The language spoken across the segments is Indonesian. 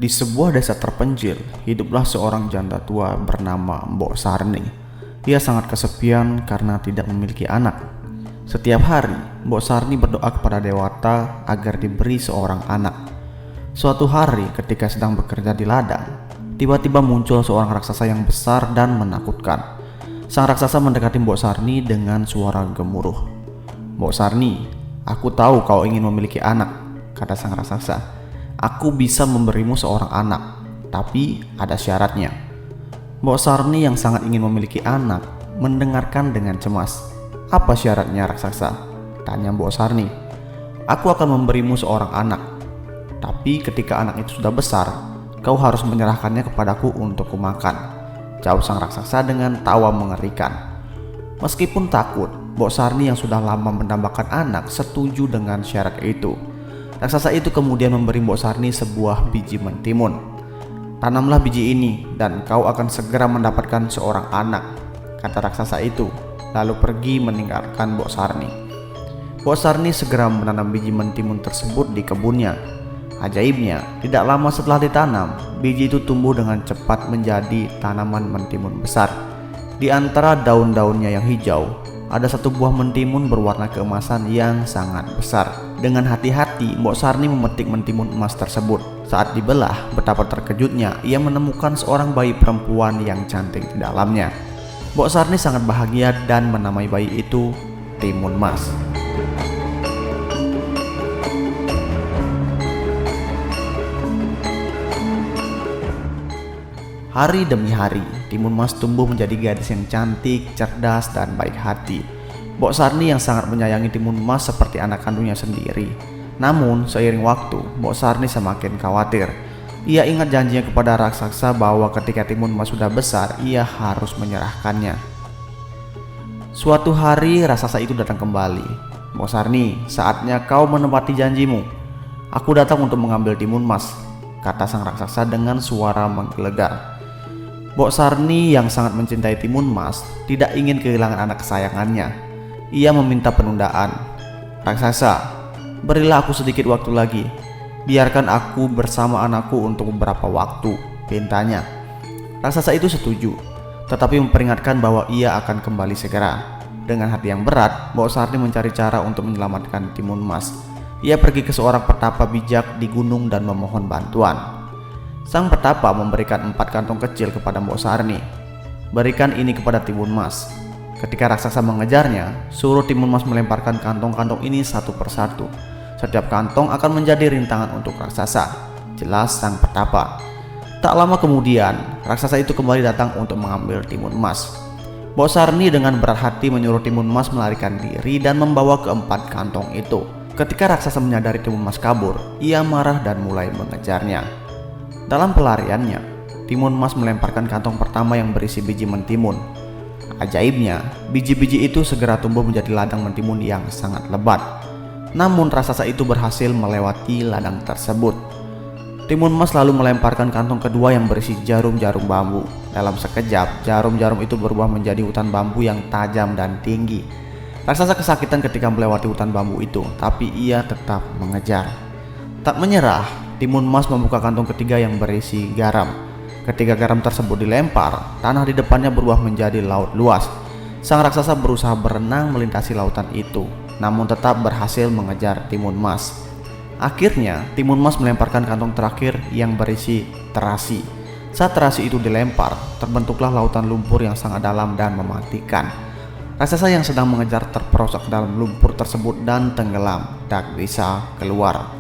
Di sebuah desa terpencil, hiduplah seorang janda tua bernama Mbok Sarni. Ia sangat kesepian karena tidak memiliki anak. Setiap hari, Mbok Sarni berdoa kepada Dewata agar diberi seorang anak. Suatu hari ketika sedang bekerja di ladang, tiba-tiba muncul seorang raksasa yang besar dan menakutkan. Sang raksasa mendekati Mbok Sarni dengan suara gemuruh. "Mbok Sarni, aku tahu kau ingin memiliki anak," kata sang raksasa. "Aku bisa memberimu seorang anak, tapi ada syaratnya." Mbok Sarni yang sangat ingin memiliki anak mendengarkan dengan cemas. "Apa syaratnya, raksasa?" tanya Mbok Sarni. "Aku akan memberimu seorang anak, tapi ketika anak itu sudah besar, kau harus menyerahkannya kepadaku untuk kumakan," jawab sang raksasa dengan tawa mengerikan. Meskipun takut, Mbok Sarni yang sudah lama mendambakan anak setuju dengan syarat itu. Raksasa itu kemudian memberi Mbok Sarni sebuah biji mentimun. "Tanamlah biji ini dan kau akan segera mendapatkan seorang anak," kata raksasa itu, lalu pergi meninggalkan Mbok Sarni. Mbok Sarni segera menanam biji mentimun tersebut di kebunnya. Ajaibnya, tidak lama setelah ditanam, biji itu tumbuh dengan cepat menjadi tanaman mentimun besar. Di antara daun-daunnya yang hijau, ada satu buah mentimun berwarna keemasan yang sangat besar. Dengan hati-hati, Mbok Sarni memetik mentimun emas tersebut. Saat dibelah, betapa terkejutnya ia menemukan seorang bayi perempuan yang cantik di dalamnya. Mbok Sarni sangat bahagia dan menamai bayi itu Timun Mas. Hari demi hari, Timun Mas tumbuh menjadi gadis yang cantik, cerdas, dan baik hati. Mbok Sarni yang sangat menyayangi Timun Mas seperti anak kandungnya sendiri. Namun, seiring waktu, Mbok Sarni semakin khawatir. Ia ingat janjinya kepada raksasa bahwa ketika Timun Mas sudah besar, ia harus menyerahkannya. Suatu hari, raksasa itu datang kembali. "Mbok Sarni, saatnya kau menepati janjimu. Aku datang untuk mengambil Timun Mas," kata sang raksasa dengan suara menggelegar. Mbok Sarni yang sangat mencintai Timun Mas tidak ingin kehilangan anak kesayangannya. Ia meminta penundaan. "Raksasa, berilah aku sedikit waktu lagi. Biarkan aku bersama anakku untuk beberapa waktu," pintanya. Raksasa itu setuju, tetapi memperingatkan bahwa ia akan kembali segera. Dengan hati yang berat, Mbok Sarni mencari cara untuk menyelamatkan Timun Mas. Ia pergi ke seorang petapa bijak di gunung dan memohon bantuan. Sang petapa memberikan 4 kantong kecil kepada Mbok Sarni. "Berikan ini kepada Timun Mas." Ketika raksasa mengejarnya, suruh Timun Mas melemparkan kantong-kantong ini satu persatu. Setiap kantong akan menjadi rintangan untuk raksasa, jelas sang petapa. Tak lama kemudian, raksasa itu kembali datang untuk mengambil Timun Mas. Mbok Sarni dengan berat hati menyuruh Timun Mas melarikan diri dan membawa ke-4 kantong itu. Ketika raksasa menyadari Timun Mas kabur, ia marah dan mulai mengejarnya. Dalam pelariannya, Timun Mas melemparkan kantong pertama yang berisi biji mentimun. Ajaibnya, biji-biji itu segera tumbuh menjadi ladang mentimun yang sangat lebat. Namun raksasa itu berhasil melewati ladang tersebut. Timun Mas lalu melemparkan kantong kedua yang berisi jarum-jarum bambu. Dalam sekejap, jarum-jarum itu berubah menjadi hutan bambu yang tajam dan tinggi. Raksasa kesakitan ketika melewati hutan bambu itu, tapi ia tetap mengejar. Tak menyerah, Timun Mas membuka kantong ketiga yang berisi garam. Ketika garam tersebut dilempar, tanah di depannya berubah menjadi laut luas. Sang raksasa berusaha berenang melintasi lautan itu, namun tetap berhasil mengejar Timun Mas. Akhirnya, Timun Mas melemparkan kantong terakhir yang berisi terasi. Saat terasi itu dilempar, terbentuklah lautan lumpur yang sangat dalam dan mematikan. Raksasa yang sedang mengejar terperosok dalam lumpur tersebut dan tenggelam, tak bisa keluar.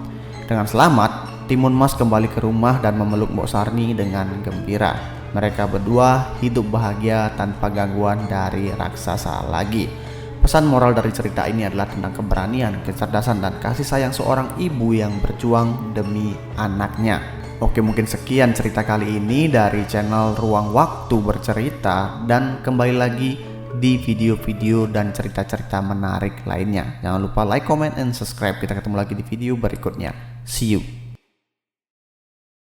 Dengan selamat, Timun Mas kembali ke rumah dan memeluk Mbok Sarni dengan gembira. Mereka berdua hidup bahagia tanpa gangguan dari raksasa lagi. Pesan moral dari cerita ini adalah tentang keberanian, kecerdasan, dan kasih sayang seorang ibu yang berjuang demi anaknya. Oke, mungkin sekian cerita kali ini dari channel Ruang Waktu Bercerita, dan kembali lagi di video-video dan cerita-cerita menarik lainnya. Jangan lupa like, comment, and subscribe. Kita ketemu lagi di video berikutnya. See you.